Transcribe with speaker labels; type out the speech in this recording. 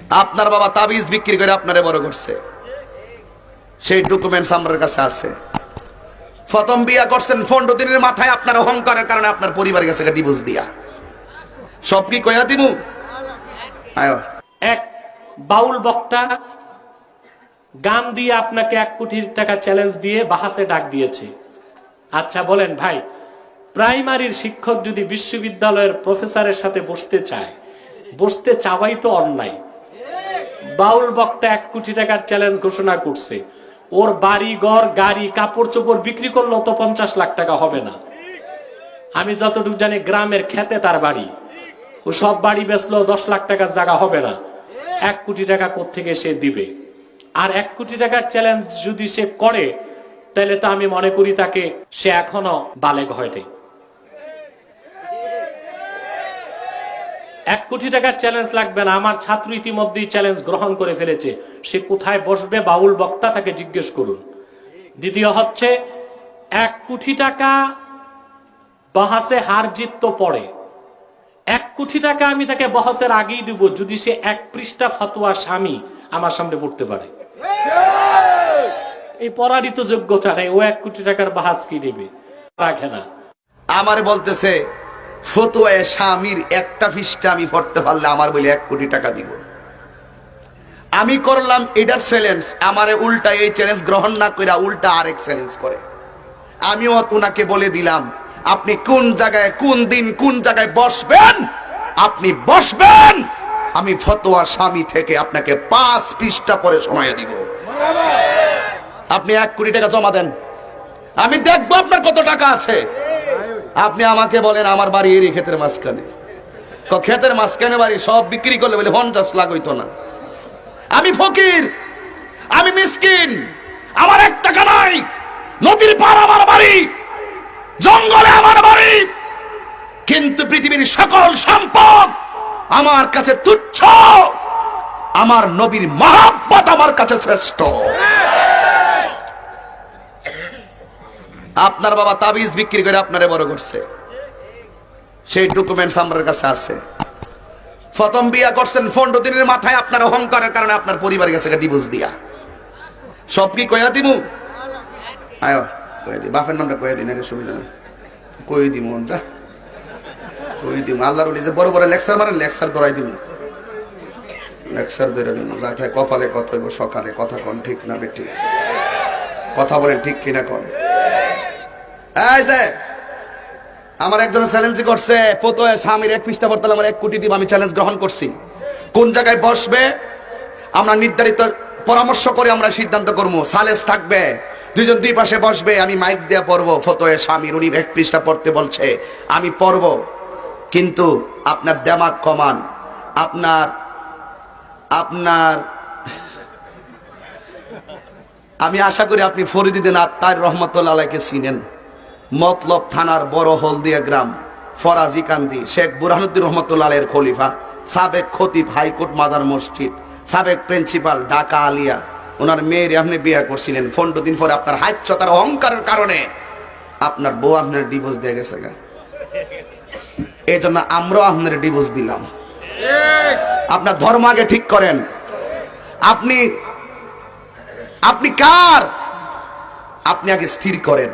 Speaker 1: আপনার বাবা তাবিজ বিক্রি করে আপনারে বড় করছে, সেই ডকুমেন্টস আমার কাছে আছে। প্রথম বিয়া করছেন 15 দিনের মাথায় আপনার অহংকারের কারণে আপনার পরিবার গেছে ডিভোর্স দিয়া। সব কি কইয়া দিমু? আয়
Speaker 2: এক বাউল বক্তা গান দিয়ে আপনাকে 1 কোটি টাকা চ্যালেঞ্জ দিয়ে বাহাসে ডাক দিয়েছে। আচ্ছা বলেন ভাই, প্রাইমারির শিক্ষক যদি বিশ্ববিদ্যালয়ের প্রফেসরের সাথে বসতে চাওয়াই তো অন্যায়। বাউল বক্তা 1 কোটি টাকার চ্যালেঞ্জ ঘোষণা করছে, ওর বাড়ি ঘর গাড়ি কাপড় চোপড় বিক্রি করলেও তো 50 লাখ টাকা হবে না। আমি যতটুকু জানি গ্রামের খেতে তার বাড়ি, ও সব বাড়ি বেচলেও 10 লাখ টাকার জায়গা হবে না। 1 কোটি টাকা কোত্থেকে সে দিবে? আর 1 কোটি টাকার চ্যালেঞ্জ যদি সে করে, তাহলে তো আমি মনে করি তাকে সে এখনো বালেগ হয়নি। 1 কোটি টাকার চ্যালেঞ্জ লাগবে না। আমার ছাত্র ইতিমধ্যেই চ্যালেঞ্জ গ্রহণ করে ফেলেছে। সে কোথায় বসবে বাউল বক্তা তাকে জিজ্ঞেস করুন। দ্বিতীয় হচ্ছে 1 কোটি টাকা বহাসে হার জিত তো পড়ে। 1 কোটি টাকা আমি তাকে বহাসের আগেই দিব যদি সে 1 পৃষ্ঠা ফতোয়া স্বামী আমার সামনে পড়তে পারে। এই পড়ারই তো যোগ্যতা নেই, ও 1 কোটি টাকার বাহাস কি দিবে? রাখে না।
Speaker 1: আমার বলতেছে ফতোয়ায়ে স্বামীর 1টা পৃষ্ঠা আমি পড়তে পারলে আমার বলে 1 কোটি টাকা দিব। আমি করলাম এটার চ্যালেঞ্জ, আমারে উল্টা এই চ্যালেঞ্জ গ্রহণ না কইরা উল্টা আরেক চ্যালেঞ্জ করে। আমিও তোনাকে বলে দিলাম আপনি কোন জায়গায় কোন দিন কোন জায়গায় বসবেন, আপনি বসবেন, আমি ফতোয়া স্বামী থেকে আপনাকে 5 পৃষ্ঠা পরে সময় দিব। আপনি 1 কোটি টাকা জমা দেন, আমি দেখবো আপনার কত টাকা আছে। আপনি আমাকে বলেন আমার বাড়ি এরই ক্ষেতের মাঝখানে, ক্ষেতের মাঝখানে বাড়ি, সব বিক্রি করলে বলে 50 লাখ হইতো না। আমি ফকির, আমি মিসকিন, আমার 1 টাকা নাই, নদীর পার আমার বাড়ি, জঙ্গলে আমার বাড়ি, কিন্তু পৃথিবীর সকল সম্পদ আমার কাছে তুচ্ছ, আমার নবীর মহব্বত আমার কাছে শ্রেষ্ঠ। আপনার বাবা তাবিজ বিক্রি করে আপনারে বড় করছে, সেই ডকুমেন্টস আমার কাছে আছে। প্রথম বিয়া করছেন 15 দিনের মাথায় আপনার অহংকারের কারণে আপনার পরিবার গেছে ডিভোর্স দিয়া। সব কি কইয়া দিমু? আয় কইয়া দি, বাপের নামটা কইয়া দিন, সুবিধা নেই, কই দিমু যা কই দিমু। আল্লাহর ওলি যে বড় বড় লেকচার মারেন, লেকচার ধরাই দিমু, লেকচার ধরে দিমু। যা থাকে কপালে কথা হইব সকালে, কথা কন ঠিক না বেটি, কথা বলেন ঠিক কিনা কন। এই যে আমার একজন চ্যালেঞ্জ করছে ফতোয়া স্বামীর 1 পৃষ্ঠা পড়তে আমার 1 কোটি দিব, আমি চ্যালেঞ্জ গ্রহণ করছি। কোন জায়গায় বসবে আমরা নির্ধারিত পরামর্শ করে আমরা সিদ্ধান্ত করব। সালেস থাকবে, 2 জন 2 পাশে বসবে, আমি মাইক দিয়ে পড়বো ফতোয়া স্বামীর, উনি 1 পৃষ্ঠা পড়তে বলছে, আমি পড়ব। কিন্তু আপনার দিমাগ কমান, আপনার আমি আশা করি আপনি ফরিদুদ্দিন আত্তার রহমতুল্লাহ আলাইহিকে চিনেন। মতলব থানার বড় হলদিয়া গ্রাম, ফরাজি কান্দি, শেখ বুরহানুদ্দিন রহমতুল্লাহ আলাইহির খলিফা, সাবেক খতিব হাইকোর্ট মাদার মসজিদ, সাবেক প্রিন্সিপাল ঢাকা আলিয়া, ওনার মেয়ের আপনি বিয়ে করছিলেন। 15 দিন পরে আপনার হাইচ্যতার অহংকারের কারণে আপনার বউ আপনার ডিভোর্স দিয়ে গেছে। এই জন্য আমরাও আপনার ডিভোর্স দিলাম। আপনার ধর্ম আগে ঠিক করেন। আপনি কার, আপনি আগে স্থির করেন।